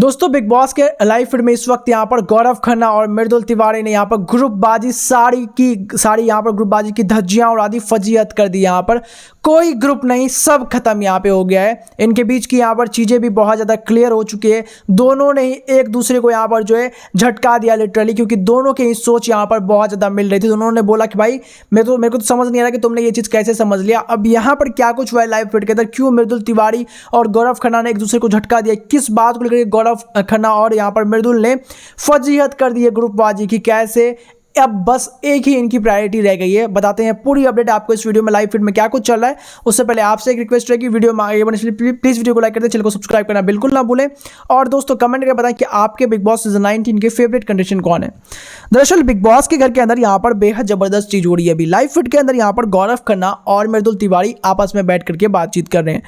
दोस्तों big boss के live feed में इस वक्त यहाँ पर गौरव खन्ना और मृदुल तिवारी ने यहाँ पर ग्रुपबाजी सारी यहाँ पर ग्रुपबाजी की धज्जियां उड़ा दी, फजीहत कर दी। यहाँ पर कोई ग्रुप नहीं, सब खत्म यहाँ पे हो गया है। इनके बीच की यहाँ पर चीज़ें भी बहुत ज़्यादा क्लियर हो चुकी है। दोनों ने एक दूसरे को यहाँ पर जो है झटका दिया लिटरली, क्योंकि दोनों की सोच यहाँ पर बहुत ज़्यादा मिल रही थी। दोनों ने बोला कि भाई मेरे को तो समझ नहीं आ रहा कि तुमने ये चीज़ कैसे समझ लिया। अब यहाँ पर क्या कुछ हुआ है लाइव फीड के अंदर, क्यों मृदुल तिवारी और गौरव खन्ना ने एक दूसरे को झटका दिया, किस बात को लेकर गौरव खन्ना और यहाँ पर मृदुल ने फजीहत कर दी है ग्रुपबाजी की, कैसे अब बस एक ही इनकी प्रायोरिटी रह गई है। बताते हैं पूरी अपडेट आपको इस वीडियो में, लाइव फीड में क्या कुछ चल रहा है। उससे पहले आपसे एक रिक्वेस्ट है कि वीडियो में आगे बढ़ने से प्लीज वीडियो को लाइक कर दें, चैनल को सब्सक्राइब करना बिल्कुल ना भूलें। और दोस्तों कमेंट करके बताएं कि आपके बिग बॉस सीजन 19 के फेवरेट कंटेस्टेंट कौन है। दरअसल बिग बॉस के घर के अंदर यहाँ पर बेहद जबरदस्त चीज हो रही है। अभी लाइव फीड के अंदर यहाँ पर गौरव खन्ना और मृदुल तिवारी आपस में बैठ करके बातचीत कर रहे हैं,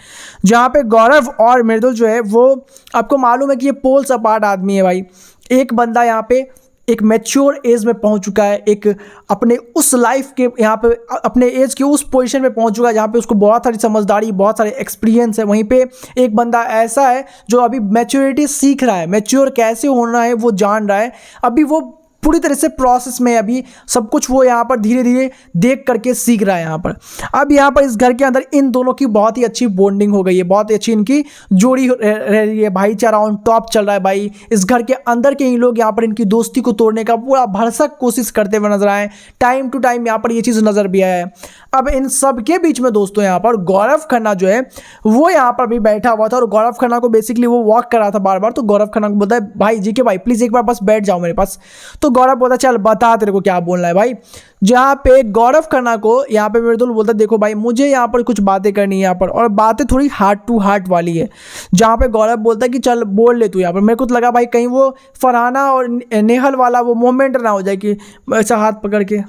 जहाँ पे गौरव और मृदुल जो है वो आपको मालूम है कि ये पोल्स अपार्ट आदमी है भाई। एक बंदा यहाँ पे एक मैच्योर एज में पहुंच चुका है, एक अपने उस लाइफ के यहाँ पे अपने एज के उस पोजीशन में पहुंच चुका है जहाँ पे उसको बहुत सारी समझदारी, बहुत सारे एक्सपीरियंस है। वहीं पे एक बंदा ऐसा है जो अभी मैच्योरिटी सीख रहा है, मैच्योर कैसे होना है वो जान रहा है। अभी वो पूरी तरह से प्रोसेस में, अभी सब कुछ वो यहाँ पर धीरे धीरे देख करके सीख रहा है। यहाँ पर अब यहाँ पर इस घर के अंदर इन दोनों की बहुत ही अच्छी बॉन्डिंग हो गई है, बहुत ही अच्छी इनकी जोड़ी रह रही है। भाईचारा ऑन टॉप चल रहा है भाई। इस घर के अंदर के ही लोग यहाँ पर इनकी दोस्ती को तोड़ने का पूरा भरसक कोशिश करते हुए नजर आए। टाइम टू टाइम यहाँ पर ये चीज़ नजर भी आया है। अब इन सब के बीच में दोस्तों यहाँ पर गौरव खन्ना जो है वो यहाँ पर भी बैठा हुआ था, और गौरव खन्ना को बेसिकली वो वॉक कर रहा था बार बार। तो गौरव खन्ना को बोलता है भाई जी के भाई प्लीज़ एक बार बस बैठ जाओ मेरे पास। तो गौरव बोलता चल बता तेरे को क्या बोलना है भाई। जहाँ पे गौरव खन्ना को यहाँ पे मृदुल बोलता देखो भाई मुझे यहाँ पर कुछ बातें करनी है यहाँ पर, और बातें थोड़ी हार्ट टू हार्ट वाली है। जहाँ पे गौरव बोलता है कि चल बोल ले तू यहाँ पर। मेरे को तो लगा भाई कहीं वो फरहाना और नेहल वाला वो मोमेंट ना हो जाए कि ऐसा हाथ पकड़ के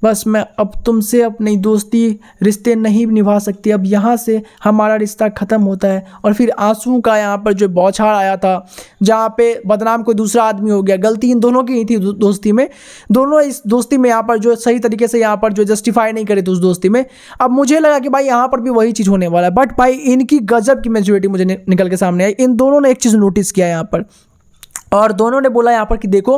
बस मैं अब तुमसे अपनी दोस्ती रिश्ते नहीं निभा सकती, अब यहाँ से हमारा रिश्ता ख़त्म होता है। और फिर आंसू का यहाँ पर जो बौछार आया था, जहाँ पे बदनाम कोई दूसरा आदमी हो गया। गलती इन दोनों की ही थी दोस्ती में, दोनों इस दोस्ती में यहाँ पर जो सही तरीके से यहाँ पर जो जस्टिफाई नहीं करे थे उस दोस्ती में। अब मुझे लगा कि भाई यहाँ पर भी वही चीज़ होने वाला है, बट भाई इनकी गजब की मैच्योरिटी मुझे निकल के सामने आई। इन दोनों ने एक चीज़ नोटिस किया यहाँ पर, और दोनों ने बोला यहाँ पर कि देखो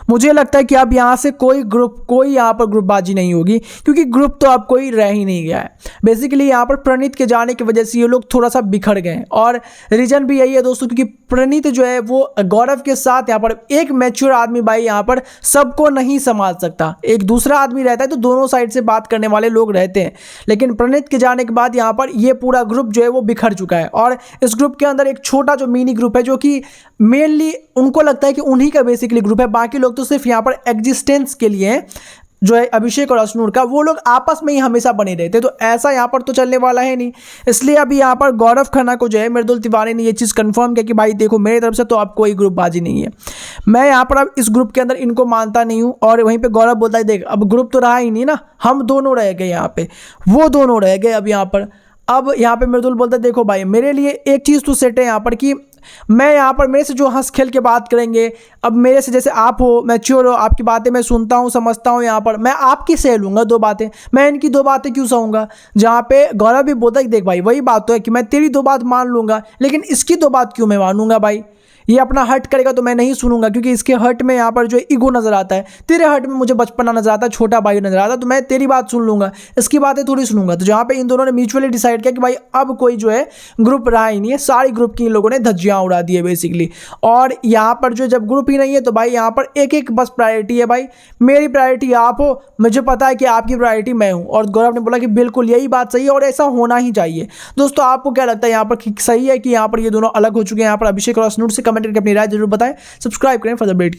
मुझे लगता है कि अब यहाँ से कोई यहाँ पर ग्रुपबाजी नहीं होगी, क्योंकि ग्रुप तो अब कोई रह ही नहीं गया है। बेसिकली यहाँ पर प्रणीत के जाने की वजह से ये लोग थोड़ा सा बिखर गए, और रीजन भी यही है दोस्तों, क्योंकि प्रणीत जो है वो गौरव के साथ यहाँ पर एक मैच्योर आदमी भाई यहाँ पर सबको नहीं संभाल सकता। एक दूसरा आदमी रहता है तो दोनों साइड से बात करने वाले लोग रहते हैं, लेकिन प्रणीत के जाने के बाद यहाँ पर ये पूरा ग्रुप जो है वो बिखर चुका है। और इस ग्रुप के अंदर एक छोटा जो मिनी ग्रुप है, जो कि मेनली उनको लगता है कि उन्हीं का बेसिकली ग्रुप है, बाकी लोग तो सिर्फ यहाँ पर एग्जिस्टेंस के लिए हैं, जो है अभिषेक और अश्नूर का, वो लोग आपस में ही हमेशा बने रहते। तो ऐसा यहाँ पर तो चलने वाला है नहीं। इसलिए अभी यहाँ पर गौरव खन्ना को जो है मृदुल तिवारी ने ये चीज़ कंफर्म किया कि भाई देखो मेरी तरफ से तो अब कोई ग्रुपबाजी नहीं है, मैं यहाँ पर अब इस ग्रुप के अंदर इनको मानता नहीं हूँ। और वहीं पर गौरव बोलता है देख अब ग्रुप तो रहा ही नहीं ना, हम दोनों रह गए यहाँ पे, वो दोनों रह गए अब यहाँ पर। अब यहाँ पे मृदुल बोलता है देखो भाई मेरे लिए एक चीज़ तो सेट है यहाँ पर कि मैं यहाँ पर मेरे से जो हंस खेल के बात करेंगे, अब मेरे से जैसे आप हो मैच्योर हो, आपकी बातें मैं सुनता हूँ समझता हूँ, यहाँ पर मैं आपकी सह लूँगा दो बातें, मैं इनकी दो बातें क्यों सहूँगा। जहाँ पे गौरव भी बोलता है कि देख भाई वही बात तो है कि मैं तेरी दो बात मान लूँगा, लेकिन इसकी दो बात क्यों मैं मानूंगा भाई। ये अपना हर्ट करेगा तो मैं नहीं सुनूंगा, क्योंकि इसके हर्ट में यहाँ पर जो ईगो नजर आता है, तेरे हर्ट में मुझे बचपना नजर आता है, छोटा भाई नजर आता है, तो मैं तेरी बात सुन लूंगा, इसकी बातें थोड़ी सुनूंगा। तो जहाँ पे इन दोनों ने म्यूचुअली डिसाइड किया कि भाई अब कोई जो है ग्रुप रहा ही नहीं है, सारी ग्रुप की इन लोगों ने धज्जियां उड़ा दी है बेसिकली। और यहाँ पर जो जब ग्रुप ही नहीं है तो भाई यहाँ पर एक एक बस प्रायोरिटी है भाई, मेरी प्रायोरिटी आप हो, मुझे पता है कि आपकी प्रायोरिटी मैं हूँ। और गौरव ने बोला कि बिल्कुल यही बात सही है और ऐसा होना ही चाहिए। दोस्तों आपको क्या लगता है यहाँ पर सही है कि यहाँ पर ये दोनों अलग हो चुके हैं यहाँ पर अभिषेक और अश्नूर से? कमेंट करके अपनी राय जरूर बताएं, सब्सक्राइब करें फॉर द अपडेट।